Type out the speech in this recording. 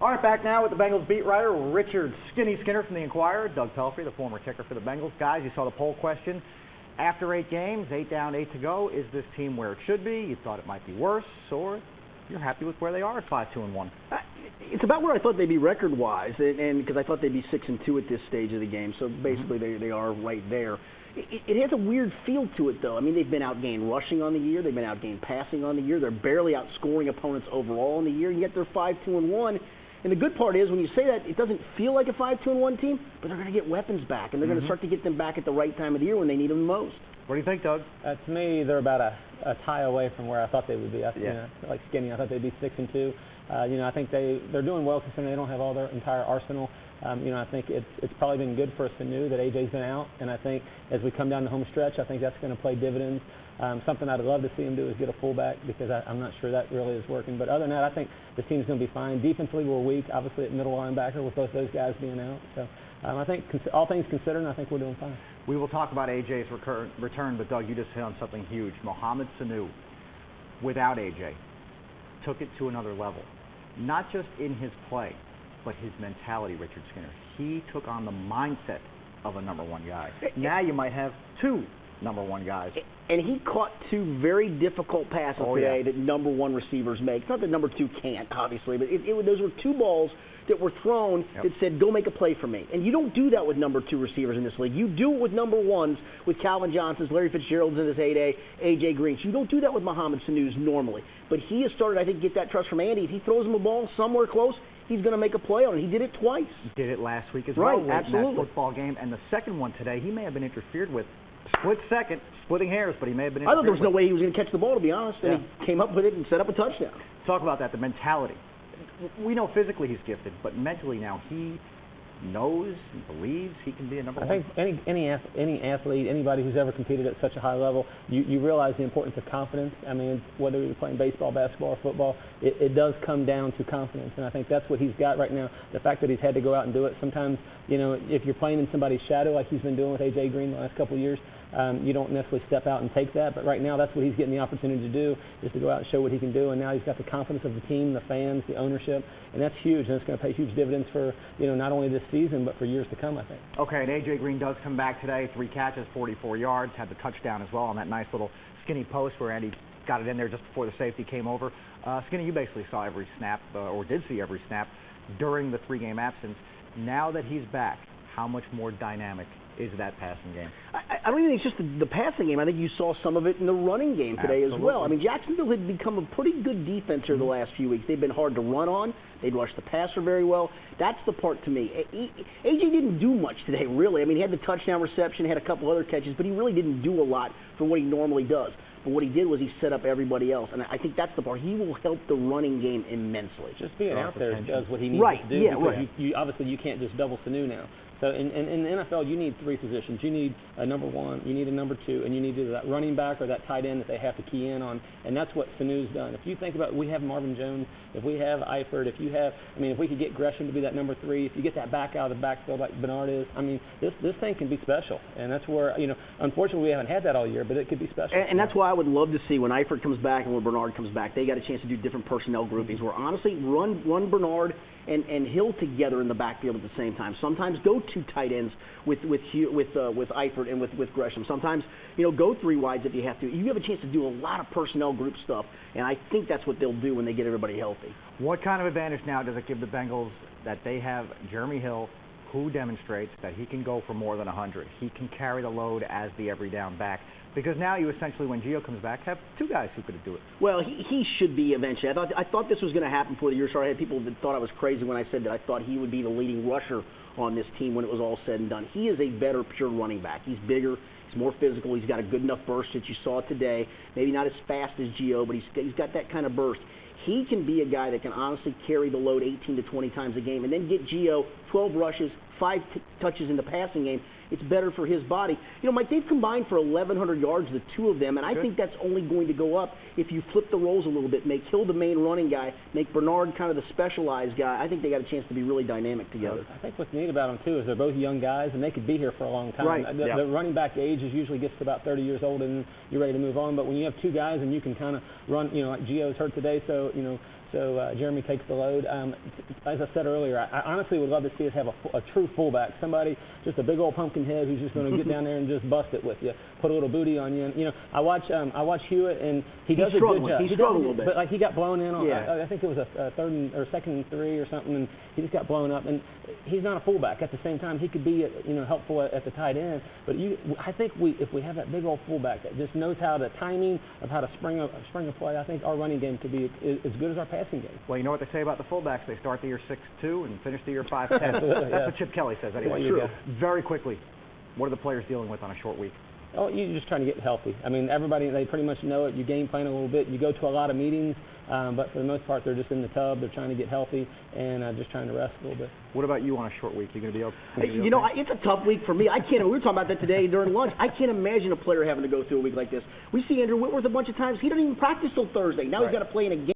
All right, back now with the Bengals beat writer, Richard Skinny Skinner from the Enquirer, Doug Pelfrey, the former kicker for the Bengals. Guys, you saw the poll question. After 8 games, 8 down, 8 to go, is this team where it should be? You thought it might be worse, or you're happy with where they are at 5-2-1? It's about where I thought they'd be record-wise, and because I thought they'd be 6-2 at this stage of the game. So basically, they are right there. It has a weird feel to it, though. I mean, they've been outgained rushing on the year. They've been outgained passing on the year. They're barely outscoring opponents overall on the year, and yet they're 5-2-1. And the good part is, when you say that, it doesn't feel like a 5-2-1 team, but they're going to get weapons back, and they're going to start to get them back at the right time of the year when they need them the most. What do you think, Doug? To me, they're about a tie away from where I thought they would be. Like Skinny, I thought they'd be 6-2. I think they're doing well considering they don't have all their entire arsenal. I think it's probably been good for Sanu that AJ's been out, and I think as we come down the home stretch, I think that's going to play dividends. Something I'd love to see him do is get a fullback, because I'm not sure that really is working. But other than that, I think the team's going to be fine. Defensively, we're weak, obviously, at middle linebacker with both those guys being out. So I think all things considered, I think we're doing fine. We will talk about AJ's return, but Doug, you just hit on something huge. Mohamed Sanu, without AJ, took it to another level. Not just in his play, but his mentality, Richard Skinner. He took on the mindset of a #1 guy. Now you might have 2 #1 guys. And he caught 2 very difficult passes today that #1 receivers make. It's not that #2 can't, obviously, but those were 2 balls that were thrown that said, go make a play for me. And you don't do that with #2 receivers in this league. You do it with #1s, with Calvin Johnson's, Larry Fitzgerald's in his heyday, A.J. Green's. You don't do that with Mohamed Sanu's normally. But he has started, I think, to get that trust from Andy. If he throws him a ball somewhere close, he's going to make a play on it. He did it twice. He did it last week as well. Right, absolutely. In that football game. And the second one today, he may have been interfered with. Split second, splitting hairs, but he may have been interfered with. I thought there was no way he was going to catch the ball, to be honest. And he came up with it and set up a touchdown. Talk about that, the mentality. We know physically he's gifted, but mentally now he knows and believes he can be a #1. I think any athlete, anybody who's ever competed at such a high level, you realize the importance of confidence. I mean, whether you're playing baseball, basketball, or football, it does come down to confidence, and I think that's what he's got right now. The fact that he's had to go out and do it. Sometimes, if you're playing in somebody's shadow like he's been doing with A.J. Green the last couple of years, you don't necessarily step out and take that, but right now that's what he's getting the opportunity to do, is to go out and show what he can do, and now he's got the confidence of the team, the fans, the ownership, and that's huge, and it's going to pay huge dividends for, not only this season, but for years to come, I think. Okay, and A.J. Green does come back today, 3 catches, 44 yards, had the touchdown as well on that nice little skinny post where Andy got it in there just before the safety came over. Skinny, you basically saw every snap, or did see every snap, during the 3-game absence. Now that he's back, how much more dynamic is that passing game? I don't even think it's just the passing game. I think you saw some of it in the running game today as well. I mean, Jacksonville had become a pretty good defense here the last few weeks. They've been hard to run on. They'd rush the passer very well. That's the part to me. A.J. didn't do much today, really. I mean, he had the touchdown reception, had a couple other catches, but he really didn't do a lot for what he normally does. But what he did was he set up everybody else, and I think that's the part. He will help the running game immensely. Just being out there does what he needs to do. Yeah, right. Obviously, you can't just double Sanu now. So in the NFL, you need 3 positions. You need a #1, you need a #2, and you need either that running back or that tight end that they have to key in on. And that's what Sanu's done. If you think about it, we have Marvin Jones, if we have Eifert, if we could get Gresham to be that #3, if you get that back out of the backfield like Bernard is, I mean, this thing can be special. And that's where, unfortunately we haven't had that all year, but it could be special. And that's why I would love to see when Eifert comes back and when Bernard comes back, they got a chance to do different personnel groupings where honestly run Bernard and Hill together in the backfield at the same time. Sometimes go 2 tight ends with Eifert and with Gresham. Sometimes go 3 wides if you have to. You have a chance to do a lot of personnel group stuff, and I think that's what they'll do when they get everybody healthy. What kind of advantage now does it give the Bengals that they have Jeremy Hill, who demonstrates that he can go for more than 100? He can carry the load as the every down back. Because now you essentially, when Gio comes back, have 2 guys who could do it. Well, he should be eventually. I thought this was going to happen before the year started. I had people that thought I was crazy when I said that I thought he would be the leading rusher on this team when it was all said and done. He is a better pure running back. He's bigger. He's more physical. He's got a good enough burst that you saw today. Maybe not as fast as Gio, but he's got that kind of burst. He can be a guy that can honestly carry the load 18 to 20 times a game and then get Gio 12 rushes, 5 touches in the passing game. It's better for his body. Mike, they've combined for 1,100 yards, the 2 of them, and I think that's only going to go up if you flip the roles a little bit, make Hill the main running guy, make Bernard kind of the specialized guy. I think they got a chance to be really dynamic together. I think what's neat about them, too, is they're both young guys, and they could be here for a long time. Right. The running back age usually gets to about 30 years old, and you're ready to move on. But when you have 2 guys and you can kind of run, like Gio's hurt today, so, so Jeremy takes the load. As I said earlier, I honestly would love to see us have a true fullback, somebody, just a big old pumpkin head who's just going to get down there and just bust it with you, put a little booty on you. And, you know, I watch Hewitt, and he does a good job. He struggled a little bit. But, like, he got blown in on, yeah. I think it was a second and 3 or something, and he just got blown up. And he's not a fullback. At the same time, he could be, you know, helpful at the tight end. But I think if we have that big old fullback that just knows how the timing of how to spring a play, I think our running game could be as good as our passing game. Well, you know what they say about the fullbacks? They start the year 6'2" and finish the year 5'10". That's what Chip Kelly says anyway. True. Very quickly, what are the players dealing with on a short week? Oh, you're just trying to get healthy. I mean, everybody, they pretty much know it. You game plan a little bit. You go to a lot of meetings, but for the most part, they're just in the tub. They're trying to get healthy and just trying to rest a little bit. What about you on a short week? You going to be okay? You know, it's a tough week for me. We were talking about that today during lunch. I can't imagine a player having to go through a week like this. We see Andrew Whitworth a bunch of times. He doesn't even practice till Thursday. Now he's got to play in a game.